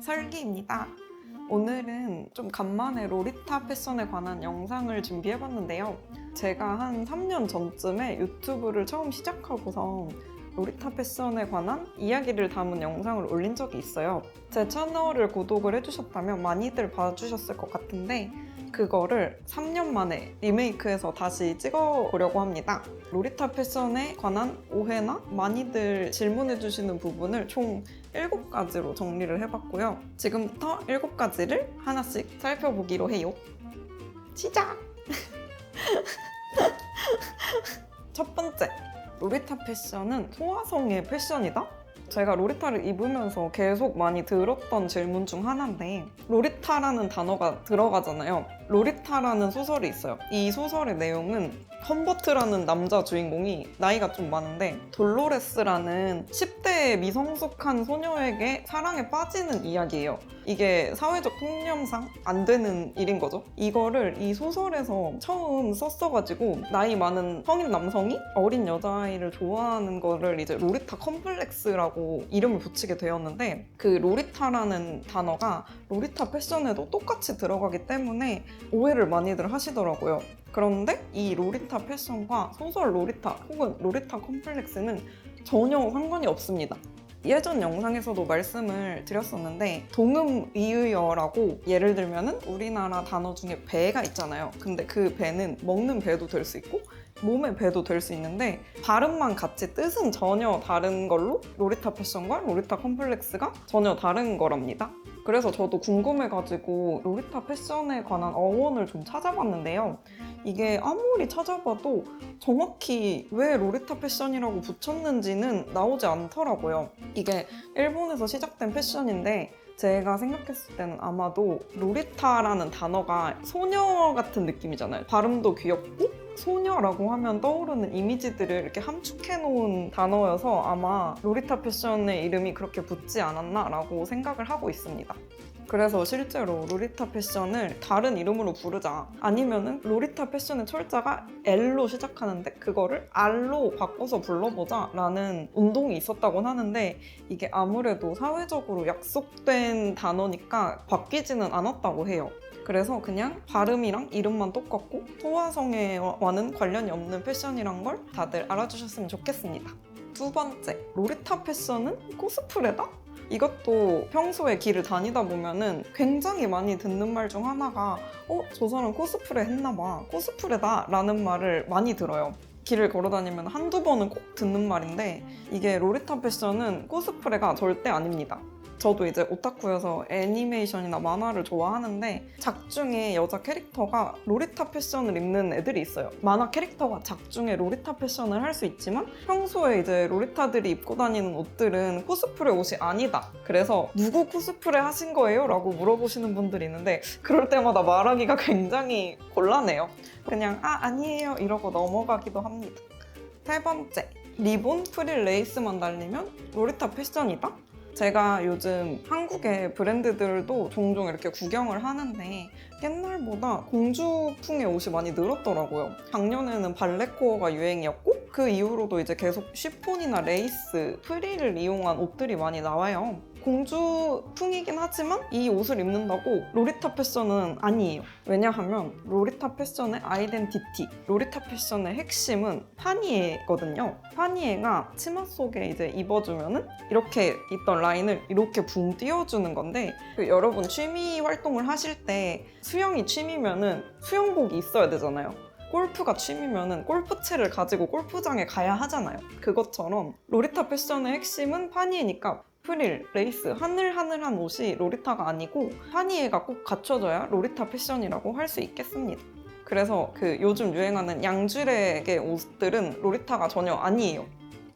설기입니다. 오늘은 좀 간만에 로리타 패션에 관한 영상을 준비해봤는데요. 제가 한 3년 전쯤에 유튜브를 처음 시작하고서 로리타 패션에 관한 이야기를 담은 영상을 올린 적이 있어요. 제 채널을 구독을 해주셨다면 많이들 봐주셨을 것 같은데 그거를 3년 만에 리메이크해서 다시 찍어보려고 합니다. 로리타 패션에 관한 오해나 많이들 질문해주시는 부분을 총 7가지로 정리를 해봤고요. 지금부터 7가지를 하나씩 살펴보기로 해요. 시작! 첫 번째, 로리타 패션은 소화성의 패션이다? 제가 로리타를 입으면서 계속 많이 들었던 질문 중 하나인데 로리타라는 단어가 들어가잖아요. 로리타라는 소설이 있어요. 이 소설의 내용은 험버트라는 남자 주인공이 나이가 좀 많은데 돌로레스라는 10대의 미성숙한 소녀에게 사랑에 빠지는 이야기예요. 이게 사회적 통념상 안 되는 일인 거죠. 이거를 이 소설에서 처음 썼어가지고 나이 많은 성인 남성이 어린 여자아이를 좋아하는 거를 이제 로리타 컴플렉스라고 이름을 붙이게 되었는데 그 로리타라는 단어가 로리타 패션에도 똑같이 들어가기 때문에 오해를 많이들 하시더라고요. 그런데 이 로리타 패션과 소설 로리타 혹은 로리타 컴플렉스는 전혀 상관이 없습니다. 예전 영상에서도 말씀을 드렸었는데 동음이의어라고 예를 들면은 우리나라 단어 중에 배가 있잖아요. 근데 그 배는 먹는 배도 될 수 있고 몸의 배도 될 수 있는데 발음만 같이 뜻은 전혀 다른 걸로 로리타 패션과 로리타 컴플렉스가 전혀 다른 거랍니다. 그래서 저도 궁금해가지고 로리타 패션에 관한 어원을 좀 찾아봤는데요. 이게 아무리 찾아봐도 정확히 왜 로리타 패션이라고 붙였는지는 나오지 않더라고요. 이게 일본에서 시작된 패션인데 제가 생각했을 때는 아마도 로리타라는 단어가 소녀 같은 느낌이잖아요. 발음도 귀엽고 소녀라고 하면 떠오르는 이미지들을 이렇게 함축해 놓은 단어여서 아마 로리타 패션의 이름이 그렇게 붙지 않았나 라고 생각을 하고 있습니다. 그래서 실제로 로리타 패션을 다른 이름으로 부르자 아니면은 로리타 패션의 철자가 L로 시작하는데 그거를 R로 바꿔서 불러보자 라는 운동이 있었다곤 하는데 이게 아무래도 사회적으로 약속된 단어니까 바뀌지는 않았다고 해요. 그래서 그냥 발음이랑 이름만 똑같고 소화성애와는 관련이 없는 패션이란 걸 다들 알아주셨으면 좋겠습니다. 두 번째, 로리타 패션은 코스프레다? 이것도 평소에 길을 다니다 보면은 굉장히 많이 듣는 말 중 하나가 저 사람 코스프레 했나봐, 코스프레다 라는 말을 많이 들어요. 길을 걸어 다니면 한두 번은 꼭 듣는 말인데 이게 로리타 패션은 코스프레가 절대 아닙니다. 저도 이제 오타쿠여서 애니메이션이나 만화를 좋아하는데 작중에 여자 캐릭터가 로리타 패션을 입는 애들이 있어요. 만화 캐릭터가 작중에 로리타 패션을 할 수 있지만 평소에 이제 로리타들이 입고 다니는 옷들은 코스프레 옷이 아니다. 그래서 누구 코스프레 하신 거예요? 라고 물어보시는 분들이 있는데 그럴 때마다 말하기가 굉장히 곤란해요. 그냥 아니에요 이러고 넘어가기도 합니다. 세 번째, 리본, 프릴, 레이스만 달리면 로리타 패션이다? 제가 요즘 한국의 브랜드들도 종종 이렇게 구경을 하는데 옛날보다 공주풍의 옷이 많이 늘었더라고요. 작년에는 발레코어가 유행이었고 그 이후로도 이제 계속 쉬폰이나 레이스, 프릴을 이용한 옷들이 많이 나와요. 공주풍이긴 하지만 이 옷을 입는다고 로리타 패션은 아니에요. 왜냐하면 로리타 패션의 아이덴티티, 로리타 패션의 핵심은 파니에거든요. 파니에가 치마 속에 이제 입어주면은 이렇게 있던 라인을 이렇게 붕 띄워주는 건데 여러분 취미 활동을 하실 때 수영이 취미면은 수영복이 있어야 되잖아요. 골프가 취미면은 골프채를 가지고 골프장에 가야 하잖아요. 그것처럼 로리타 패션의 핵심은 파니에니까 프릴, 레이스, 하늘하늘한 옷이 로리타가 아니고 파니에가 꼭 갖춰져야 로리타 패션이라고 할 수 있겠습니다. 그래서 요즘 유행하는 양주rek의 옷들은 로리타가 전혀 아니에요.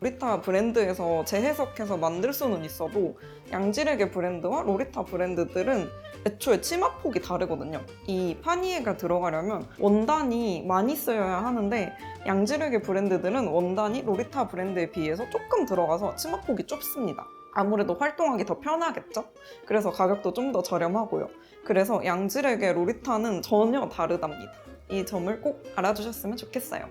로리타 브랜드에서 재해석해서 만들 수는 있어도 양지렉의 브랜드와 로리타 브랜드들은 애초에 치마폭이 다르거든요. 이 파니에가 들어가려면 원단이 많이 쓰여야 하는데 양지렉의 브랜드들은 원단이 로리타 브랜드에 비해서 조금 들어가서 치마폭이 좁습니다. 아무래도 활동하기 더 편하겠죠? 그래서 가격도 좀 더 저렴하고요. 그래서 양지렉의 로리타는 전혀 다르답니다. 이 점을 꼭 알아주셨으면 좋겠어요.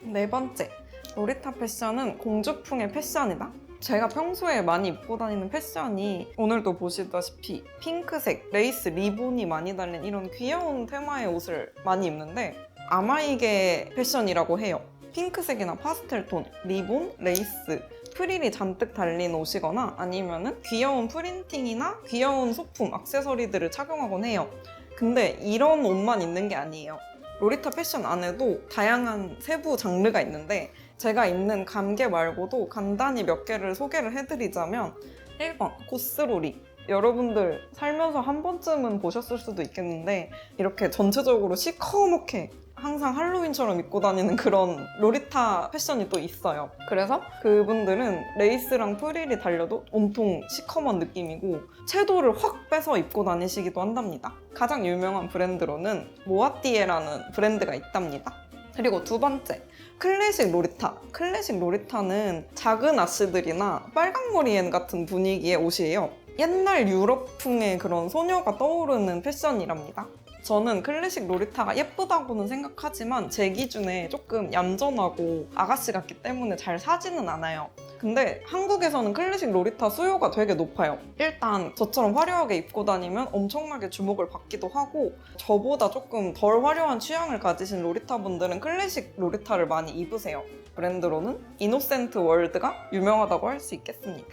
네 번째, 로리타 패션은 공주풍의 패션이다? 제가 평소에 많이 입고 다니는 패션이 오늘도 보시다시피 핑크색 레이스 리본이 많이 달린 이런 귀여운 테마의 옷을 많이 입는데 아마이게 패션이라고 해요. 핑크색이나 파스텔톤, 리본, 레이스, 프릴이 잔뜩 달린 옷이거나 아니면은 귀여운 프린팅이나 귀여운 소품, 액세서리들을 착용하곤 해요. 근데 이런 옷만 있는 게 아니에요. 로리타 패션 안에도 다양한 세부 장르가 있는데 제가 입는 감개 말고도 간단히 몇 개를 소개를 해드리자면 1번 고스로리. 여러분들 살면서 한 번쯤은 보셨을 수도 있겠는데 이렇게 전체적으로 시커멓게 항상 할로윈처럼 입고 다니는 그런 로리타 패션이 또 있어요. 그래서 그분들은 레이스랑 프릴이 달려도 온통 시커먼 느낌이고 채도를 확 빼서 입고 다니시기도 한답니다. 가장 유명한 브랜드로는 모아띠에라는 브랜드가 있답니다. 그리고 두 번째, 클래식 로리타. 클래식 로리타는 작은 아씨들이나 빨강머리엔 같은 분위기의 옷이에요. 옛날 유럽풍의 그런 소녀가 떠오르는 패션이랍니다. 저는 클래식 로리타가 예쁘다고는 생각하지만 제 기준에 조금 얌전하고 아가씨 같기 때문에 잘 사지는 않아요. 근데 한국에서는 클래식 로리타 수요가 되게 높아요. 일단 저처럼 화려하게 입고 다니면 엄청나게 주목을 받기도 하고 저보다 조금 덜 화려한 취향을 가지신 로리타 분들은 클래식 로리타를 많이 입으세요. 브랜드로는 이노센트 월드가 유명하다고 할 수 있겠습니다.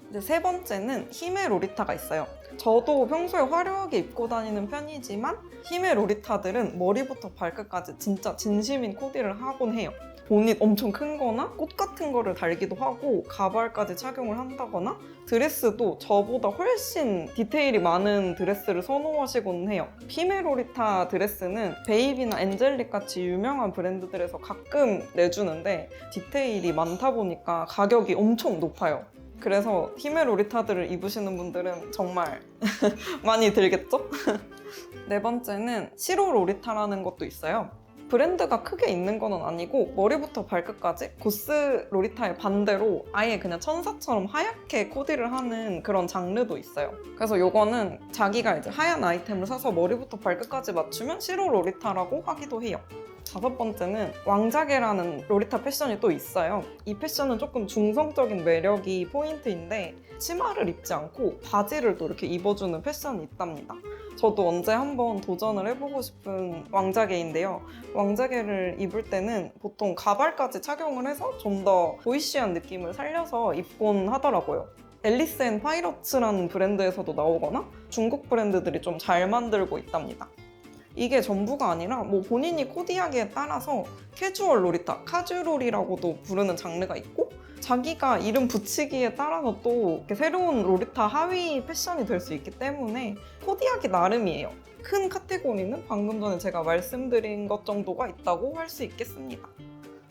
이제 세 번째는 힘의 로리타가 있어요. 저도 평소에 화려하게 입고 다니는 편이지만 힘의 로리타들은 머리부터 발끝까지 진짜 진심인 코디를 하곤 해요. 보닛 엄청 큰 거나 꽃 같은 거를 달기도 하고 가발까지 착용을 한다거나 드레스도 저보다 훨씬 디테일이 많은 드레스를 선호하시곤 해요. 힘의 로리타 드레스는 베이비나 엔젤릭 같이 유명한 브랜드들에서 가끔 내주는데 디테일이 많다 보니까 가격이 엄청 높아요. 그래서 힘의 로리타들을 입으시는 분들은 정말 많이 들겠죠? 네 번째는 시로 로리타라는 것도 있어요. 브랜드가 크게 있는 건 아니고 머리부터 발끝까지 고스 로리타의 반대로 아예 그냥 천사처럼 하얗게 코디를 하는 그런 장르도 있어요. 그래서 요거는 자기가 이제 하얀 아이템을 사서 머리부터 발끝까지 맞추면 시로 로리타라고 하기도 해요. 다섯 번째는 왕자개라는 로리타 패션이 또 있어요. 이 패션은 조금 중성적인 매력이 포인트인데 치마를 입지 않고 바지를 또 이렇게 입어주는 패션이 있답니다. 저도 언제 한번 도전을 해보고 싶은 왕자개인데요. 왕자개를 입을 때는 보통 가발까지 착용을 해서 좀 더 보이시한 느낌을 살려서 입곤 하더라고요. 앨리스 앤 파이러츠라는 브랜드에서도 나오거나 중국 브랜드들이 좀 잘 만들고 있답니다. 이게 전부가 아니라 뭐 본인이 코디하기에 따라서 캐주얼 로리타, 카주롤이라고도 부르는 장르가 있고 자기가 이름 붙이기에 따라서 또 이렇게 새로운 로리타 하위 패션이 될 수 있기 때문에 코디하기 나름이에요. 큰 카테고리는 방금 전에 제가 말씀드린 것 정도가 있다고 할 수 있겠습니다.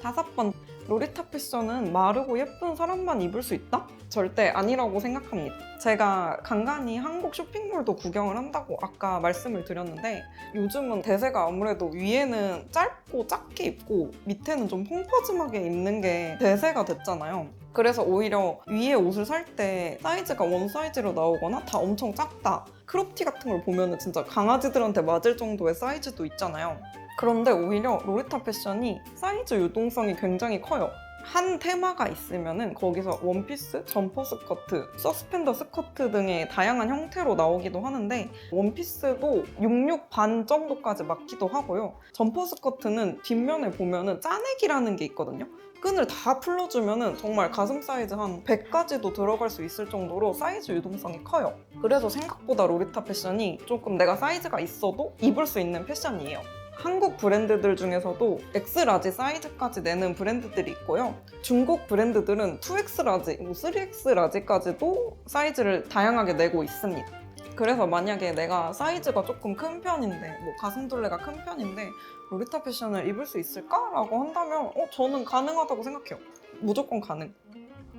다섯 번, 로리타 패션은 마르고 예쁜 사람만 입을 수 있다? 절대 아니라고 생각합니다. 제가 간간히 한국 쇼핑몰도 구경을 한다고 아까 말씀을 드렸는데 요즘은 대세가 아무래도 위에는 짧고 작게 입고 밑에는 좀 펑퍼짐하게 입는 게 대세가 됐잖아요. 그래서 오히려 위에 옷을 살 때 사이즈가 원 사이즈로 나오거나 다 엄청 작다. 크롭티 같은 걸 보면 진짜 강아지들한테 맞을 정도의 사이즈도 있잖아요. 그런데 오히려 로리타 패션이 사이즈 유동성이 굉장히 커요. 한 테마가 있으면은 거기서 원피스, 점퍼 스커트, 서스펜더 스커트 등의 다양한 형태로 나오기도 하는데 원피스도 66 반 정도까지 맞기도 하고요. 점퍼 스커트는 뒷면에 보면은 짜내기라는 게 있거든요. 끈을 다 풀러주면은 정말 가슴 사이즈 한 100까지도 들어갈 수 있을 정도로 사이즈 유동성이 커요. 그래서 생각보다 로리타 패션이 조금 내가 사이즈가 있어도 입을 수 있는 패션이에요. 한국 브랜드들 중에서도 X라지 사이즈까지 내는 브랜드들이 있고요. 중국 브랜드들은 2X라지, 3X라지까지도 사이즈를 다양하게 내고 있습니다. 그래서 만약에 내가 사이즈가 조금 큰 편인데 뭐 가슴둘레가 큰 편인데 로리타 패션을 입을 수 있을까? 라고 한다면 저는 가능하다고 생각해요. 무조건 가능.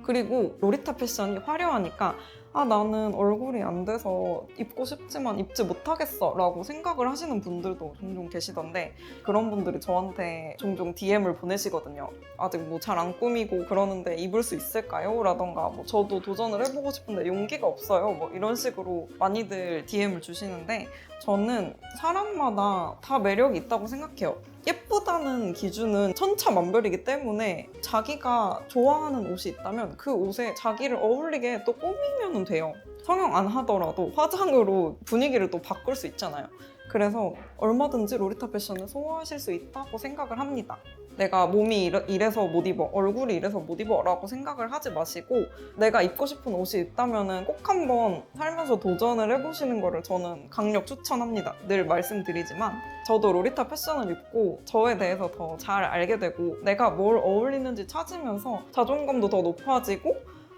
그리고 로리타 패션이 화려하니까 나는 얼굴이 안 돼서 입고 싶지만 입지 못하겠어 라고 생각을 하시는 분들도 종종 계시던데 그런 분들이 저한테 종종 DM을 보내시거든요. 아직 뭐 잘 안 꾸미고 그러는데 입을 수 있을까요? 라던가 뭐 저도 도전을 해보고 싶은데 용기가 없어요. 뭐 이런 식으로 많이들 DM을 주시는데 저는 사람마다 다 매력이 있다고 생각해요. 예쁘다는 기준은 천차만별이기 때문에 자기가 좋아하는 옷이 있다면 그 옷에 자기를 어울리게 또 꾸미면 돼요. 성형 안 하더라도 화장으로 분위기를 또 바꿀 수 있잖아요. 그래서 얼마든지 로리타 패션을 소화하실 수 있다고 생각을 합니다. 내가 몸이 이래서 못 입어, 얼굴이 이래서 못 입어 라고 생각을 하지 마시고 내가 입고 싶은 옷이 있다면 꼭 한번 살면서 도전을 해보시는 거를 저는 강력 추천합니다. 늘 말씀드리지만 저도 로리타 패션을 입고 저에 대해서 더 잘 알게 되고 내가 뭘 어울리는지 찾으면서 자존감도 더 높아지고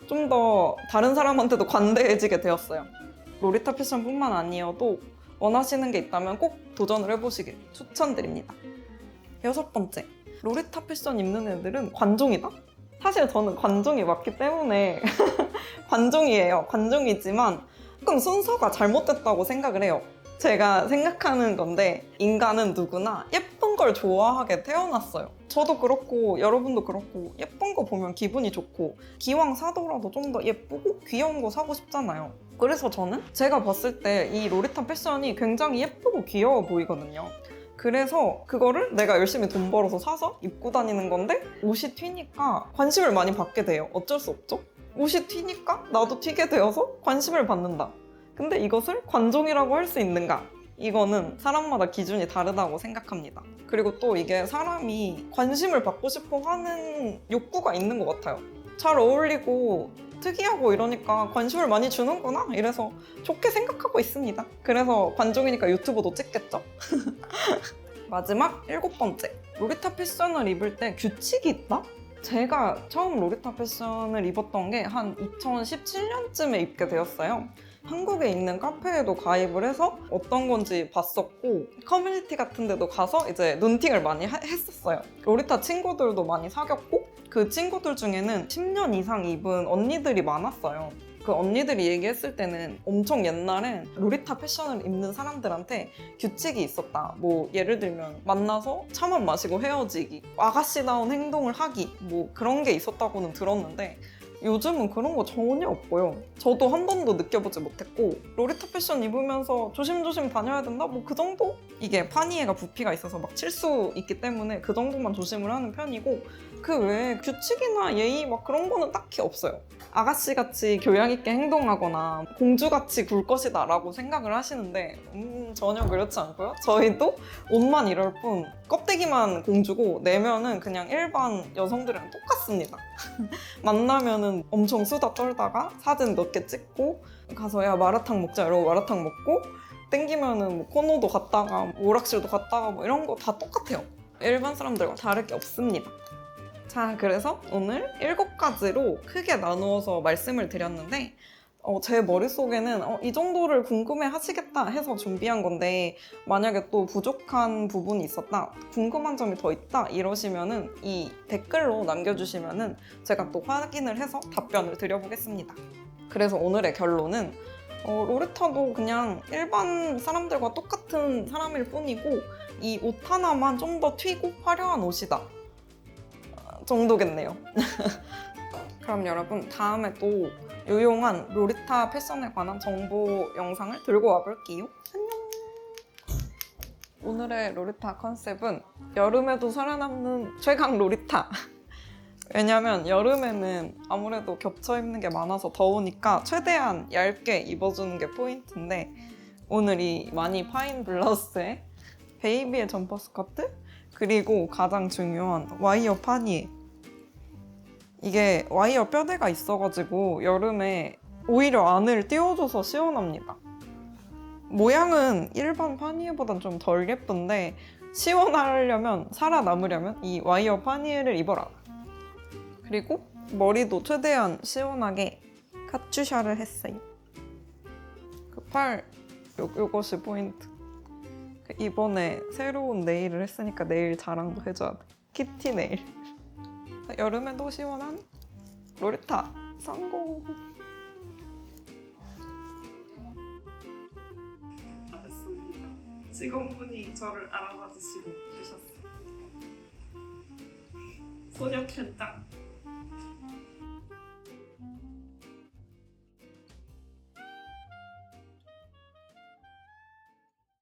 좀 더 다른 사람한테도 관대해지게 되었어요. 로리타 패션뿐만 아니어도 원하시는 게 있다면 꼭 도전을 해보시길 추천드립니다. 6번째, 로리타 패션 입는 애들은 관종이다? 사실 저는 관종이 맞기 때문에 관종이에요. 관종이지만 조금 순서가 잘못됐다고 생각을 해요. 제가 생각하는 건데 인간은 누구나 예쁜 걸 좋아하게 태어났어요. 저도 그렇고 여러분도 그렇고 예쁜 거 보면 기분이 좋고 기왕 사더라도 좀 더 예쁘고 귀여운 거 사고 싶잖아요. 그래서 저는 제가 봤을 때 이 로리타 패션이 굉장히 예쁘고 귀여워 보이거든요. 그래서 그거를 내가 열심히 돈 벌어서 사서 입고 다니는 건데 옷이 튀니까 관심을 많이 받게 돼요. 어쩔 수 없죠? 옷이 튀니까 나도 튀게 되어서 관심을 받는다. 근데 이것을 관종이라고 할 수 있는가? 이거는 사람마다 기준이 다르다고 생각합니다. 그리고 또 이게 사람이 관심을 받고 싶어 하는 욕구가 있는 것 같아요. 잘 어울리고 특이하고 이러니까 관심을 많이 주는구나 이래서 좋게 생각하고 있습니다. 그래서 관종이니까 유튜브도 찍겠죠? 마지막 7번째, 로리타 패션을 입을 때 규칙이 있다? 제가 처음 로리타 패션을 입었던 게 한 2017년쯤에 입게 되었어요. 한국에 있는 카페에도 가입을 해서 어떤 건지 봤었고 커뮤니티 같은 데도 가서 이제 눈팅을 많이 했었어요. 로리타 친구들도 많이 사귀었고 그 친구들 중에는 10년 이상 입은 언니들이 많았어요. 그 언니들이 얘기했을 때는 엄청 옛날엔 로리타 패션을 입는 사람들한테 규칙이 있었다. 뭐 예를 들면 만나서 차만 마시고 헤어지기, 아가씨다운 행동을 하기 뭐 그런 게 있었다고는 들었는데 요즘은 그런 거 전혀 없고요. 저도 한 번도 느껴보지 못했고 로리타 패션 입으면서 조심조심 다녀야 된다? 뭐 그 정도? 이게 파니에가 부피가 있어서 막 칠 수 있기 때문에 그 정도만 조심을 하는 편이고 그 외에 규칙이나 예의 막 그런 거는 딱히 없어요. 아가씨같이 교양 있게 행동하거나 공주같이 굴 것이다 라고 생각을 하시는데 전혀 그렇지 않고요. 저희도 옷만 이럴 뿐 껍데기만 공주고 내면은 그냥 일반 여성들이랑 똑같습니다. 만나면은 엄청 수다 떨다가 사진 몇 개 찍고 가서 야 마라탕 먹자 이러고 마라탕 먹고 땡기면은 뭐 코노도 갔다가 오락실도 갔다가 뭐 이런 거 다 똑같아요. 일반 사람들과 다를 게 없습니다. 자, 그래서 오늘 7가지로 크게 나누어서 말씀을 드렸는데 제 머릿속에는 이 정도를 궁금해 하시겠다 해서 준비한 건데 만약에 또 부족한 부분이 있었다, 궁금한 점이 더 있다 이러시면은 이 댓글로 남겨주시면은 제가 또 확인을 해서 답변을 드려보겠습니다. 그래서 오늘의 결론은 로리타도 그냥 일반 사람들과 똑같은 사람일 뿐이고 이 옷 하나만 좀 더 튀고 화려한 옷이다 정도겠네요. 그럼 여러분 다음에 또 유용한 로리타 패션에 관한 정보 영상을 들고 와볼게요. 안녕! 오늘의 로리타 컨셉은 여름에도 살아남는 최강 로리타! 왜냐면 여름에는 아무래도 겹쳐 입는 게 많아서 더우니까 최대한 얇게 입어주는 게 포인트인데 오늘 이 많이 파인 블라우스에 베이비의 점퍼 스커트 그리고 가장 중요한 와이어 파니에 이게 와이어 뼈대가 있어가지고 여름에 오히려 안을 띄워줘서 시원합니다. 모양은 일반 파니에보단 좀 덜 예쁜데 시원하려면, 살아남으려면 이 와이어 파니에를 입어라. 그리고 머리도 최대한 시원하게 카츄샤를 했어요. 그 팔, 요것이 포인트. 이번에 새로운 네일을 했으니까 네일 자랑도 해줘야 돼. 키티 네일. 여름에도 시원한 로리타 성공! 알았습니다. 직원분이 저를 알아봐 주시고 계셨어요. 소녀 편장.